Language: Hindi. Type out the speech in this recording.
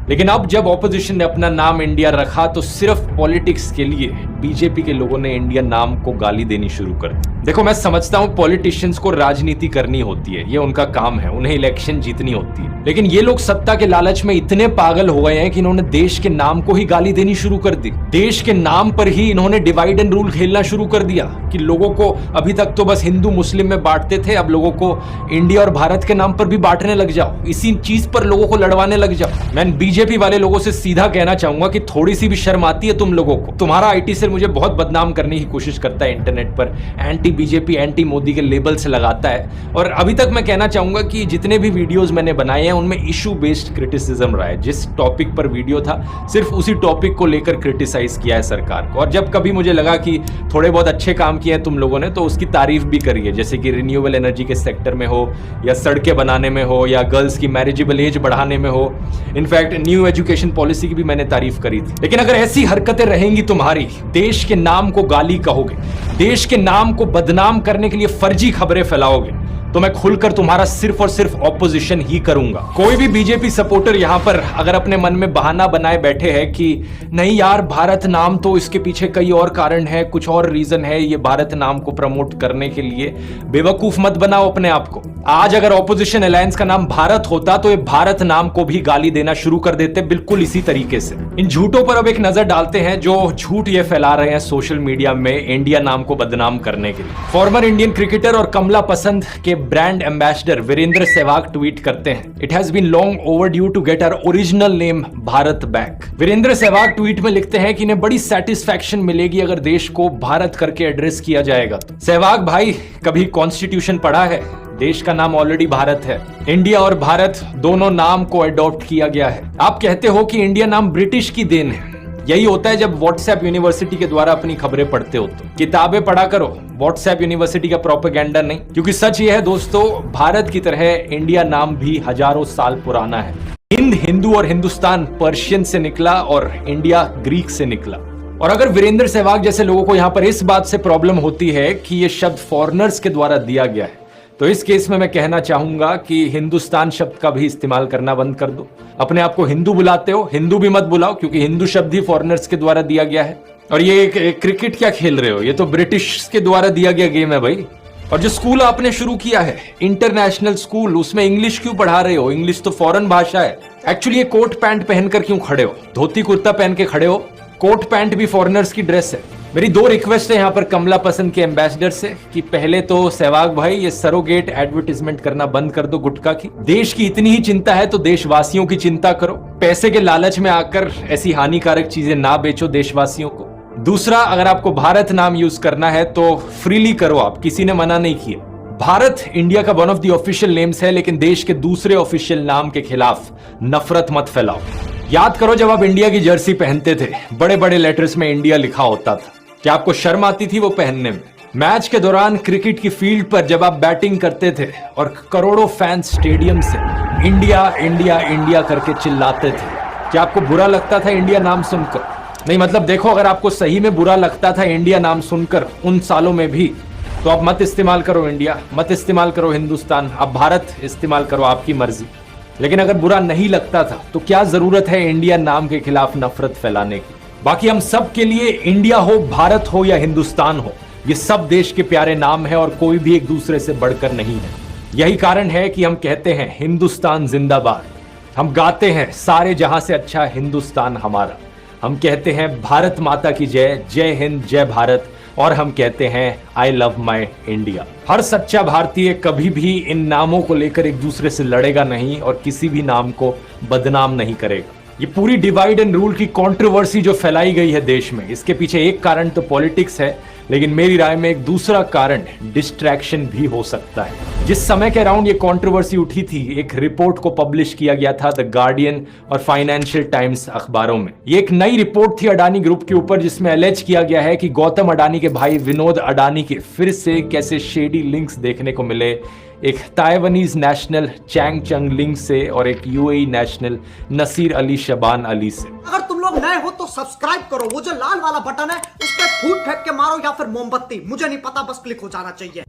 लेकिन अब जब ऑपोजिशन ने अपना नाम इंडिया रखा तो सिर्फ पॉलिटिक्स के लिए बीजेपी के लोगों ने इंडिया नाम को गाली देनी शुरू कर दी। देखो, मैं समझता हूं पॉलिटिशियंस को राजनीति करनी होती है, ये उनका काम है, उन्हें इलेक्शन जीतनी होती है, लेकिन ये लोग सत्ता के लालच में इतने पागल हो गए हैं कि इन्होंने देश के नाम को ही गाली देनी शुरू कर दी। देश के नाम पर ही इन्होंने डिवाइड एंड रूल खेलना शुरू कर दिया कि लोगों को अभी तक तो बस हिंदू मुस्लिम में बांटते थे, अब लोगों को इंडिया और भारत के नाम पर भी बांटने लग जाओ, इसी चीज पर लोगों को लड़वाने लग जाओ। मैं बीजेपी वाले लोगों से सीधा कहना चाहूंगा कि थोड़ी सी भी शर्म आती है तुम लोगों को? तुम्हारा आईटी सेल मुझे बहुत बदनाम करने की कोशिश करता है इंटरनेट पर, एंटी बीजेपी एंटी मोदी के लेबल से लगाता है, और अभी तक मैं कहना चाहूंगा कि जितने भी वीडियोस मैंने बनाए हैं उनमें इशू बेस्ड क्रिटिसिज्म रहा है। जिस टॉपिक पर वीडियो था सिर्फ उसी टॉपिक को लेकर क्रिटिसाइज किया है सरकार को, और जब कभी मुझे लगा कि थोड़े बहुत अच्छे काम किए हैं तुम लोगों ने तो उसकी तारीफ भी करी है, जैसे कि रिन्यूएबल एनर्जी के सेक्टर में हो, या सड़कें बनाने में हो, या गर्ल्स की मैरिजेबल एज बढ़ाने में हो, इनफैक्ट न्यू एजुकेशन पॉलिसी की भी मैंने तारीफ करी थी। लेकिन अगर ऐसी हरकतें रहेंगी तुम्हारी, देश के नाम को गाली कहोगे, देश के नाम को बदनाम करने के लिए फर्जी खबरें फैलाओगे, तो मैं खुलकर तुम्हारा सिर्फ और सिर्फ ऑपोजिशन ही करूंगा। कोई भी बीजेपी सपोर्टर यहां पर अगर अपने मन में बहाना बनाए बैठे हैं कि नहीं यार भारत नाम तो इसके पीछे कई और कारण है, कुछ और रीजन है ये भारत नाम को प्रमोट करने के लिए, बेवकूफ मत बनाओ अपने आप को। आज अगर ऑपोजिशन अलायंस का नाम भारत होता तो ये भारत नाम को भी गाली देना शुरू कर देते, बिल्कुल इसी तरीके से। इन झूठों पर अब एक नजर डालते हैं जो झूठ ये फैला रहे हैं सोशल मीडिया में इंडिया नाम को बदनाम करने के लिए। फॉर्मर इंडियन क्रिकेटर और कमला पसंद के brand ambassador Virendra Sehwag tweet करते हैं, it has been long overdue to get our original name Bharat back. Virendra Sehwag tweet में लिखते हैं कि इन्हें बड़ी सेटिस्फैक्शन मिलेगी अगर देश को भारत करके एड्रेस किया जाएगा। सहवाग भाई, कभी कॉन्स्टिट्यूशन पढ़ा है? देश का नाम ऑलरेडी भारत है। इंडिया और भारत दोनों नाम को अडॉप्ट किया गया है। आप कहते हो कि इंडिया नाम ब्रिटिश की देन है, यही होता है जब व्हाट्सएप यूनिवर्सिटी के द्वारा अपनी खबरें पढ़ते हो तो। किताबें पढ़ा करो, व्हाट्सएप यूनिवर्सिटी का प्रोपेगेंडा नहीं, क्योंकि सच ये है दोस्तों, भारत की तरह इंडिया नाम भी हजारों साल पुराना है। हिंद, हिंदू और हिंदुस्तान पर्शियन से निकला और इंडिया ग्रीक से निकला। और अगर वीरेंद्र सहवाग जैसे लोगों को यहां पर इस बात से प्रॉब्लम होती है कि ये शब्द फॉरेनर्स के द्वारा दिया गया है, तो इस केस में मैं कहना चाहूंगा कि हिंदुस्तान शब्द का भी इस्तेमाल करना बंद कर दो। अपने आप को हिंदू बुलाते हो, हिंदू भी मत बुलाओ, क्योंकि हिंदू शब्द ही फॉरेनर्स के द्वारा दिया गया है। और ये क्रिकेट क्या खेल रहे हो? ये तो ब्रिटिश के द्वारा दिया गया गेम है भाई। और जो स्कूल आपने शुरू किया है इंटरनेशनल स्कूल, उसमें इंग्लिश क्यों पढ़ा रहे हो? इंग्लिश तो फॉरेन भाषा है। एक्चुअली ये कोट पैंट पहनकर क्यों खड़े हो? धोती कुर्ता पहन के खड़े हो, कोट पैंट भी फॉरेनर्स की ड्रेस है। मेरी दो रिक्वेस्ट है यहाँ पर कमला पसंद के एम्बेसडर से कि पहले तो सहवाग भाई ये सरोगेट एडवर्टाइजमेंट करना बंद कर दो गुटखा की। देश की इतनी ही चिंता है तो देशवासियों की चिंता करो। पैसे के लालच में आकर ऐसी हानिकारक चीजें ना बेचो देशवासियों को। दूसरा, अगर आपको भारत नाम यूज करना है तो फ्रीली करो, आप, किसी ने मना नहीं किया। भारत इंडिया का one of the official names है, लेकिन देश के दूसरे ऑफिशियल नाम के खिलाफ नफरत मत फैलाओ। याद करो जब आप इंडिया की जर्सी पहनते थे, बड़े बड़े लेटर्स में इंडिया लिखा होता था। क्या आपको शर्म आती थी वो पहनने में? मैच के दौरान क्रिकेट की फील्ड पर जब आप बैटिंग करते थे और करोड़ों फैंस स्टेडियम से इंडिया इंडिया इंडिया करके चिल्लाते थे, क्या आपको बुरा लगता था इंडिया नाम सुनकर? नहीं, मतलब देखो, अगर आपको सही में बुरा लगता था इंडिया नाम सुनकर उन सालों में भी, तो आप मत इस्तेमाल करो इंडिया, मत इस्तेमाल करो हिंदुस्तान, आप भारत इस्तेमाल करो, आपकी मर्जी। लेकिन अगर बुरा नहीं लगता था तो क्या जरूरत है इंडिया नाम के खिलाफ नफरत फैलाने की? बाकी हम सब के लिए इंडिया हो, भारत हो या हिंदुस्तान हो, ये सब देश के प्यारे नाम है और कोई भी एक दूसरे से बढ़कर नहीं है। यही कारण है कि हम कहते हैं हिंदुस्तान जिंदाबाद। हम गाते हैं सारे जहां से अच्छा हिंदुस्तान हमारा। हम कहते हैं भारत माता की जय, जय हिंद, जय भारत, और हम कहते हैं आई लव माई इंडिया। हर सच्चा भारतीय कभी भी इन नामों को लेकर एक दूसरे से लड़ेगा नहीं और किसी भी नाम को बदनाम नहीं करेगा। ये पूरी डिवाइड एंड रूल की कंट्रोवर्सी जो फैलाई गई है देश में, इसके पीछे एक कारण तो पॉलिटिक्स है, लेकिन मेरी राय में एक दूसरा कारण डिस्ट्रैक्शन भी हो सकता है। जिस समय के अराउंड ये कंट्रोवर्सी उठी थी, एक रिपोर्ट को पब्लिश किया गया था द गार्डियन और फाइनेंशियल टाइम्स अखबारों में। ये एक नई रिपोर्ट थी अडानी ग्रुप के ऊपर, जिसमें एलेज किया गया है कि गौतम अडानी के भाई विनोद अडानी के फिर से कैसे शेडी लिंक्स देखने को मिले, एक ताइवानीज नेशनल चैंग चंग लिंग से और एक यूएई नेशनल नसीर अली शबान अली से। अगर तुम लोग नए हो तो सब्सक्राइब करो, वो जो लाल वाला बटन है उस पर फूट फेंक के मारो या फिर मोमबत्ती, मुझे नहीं पता, बस क्लिक हो जाना चाहिए।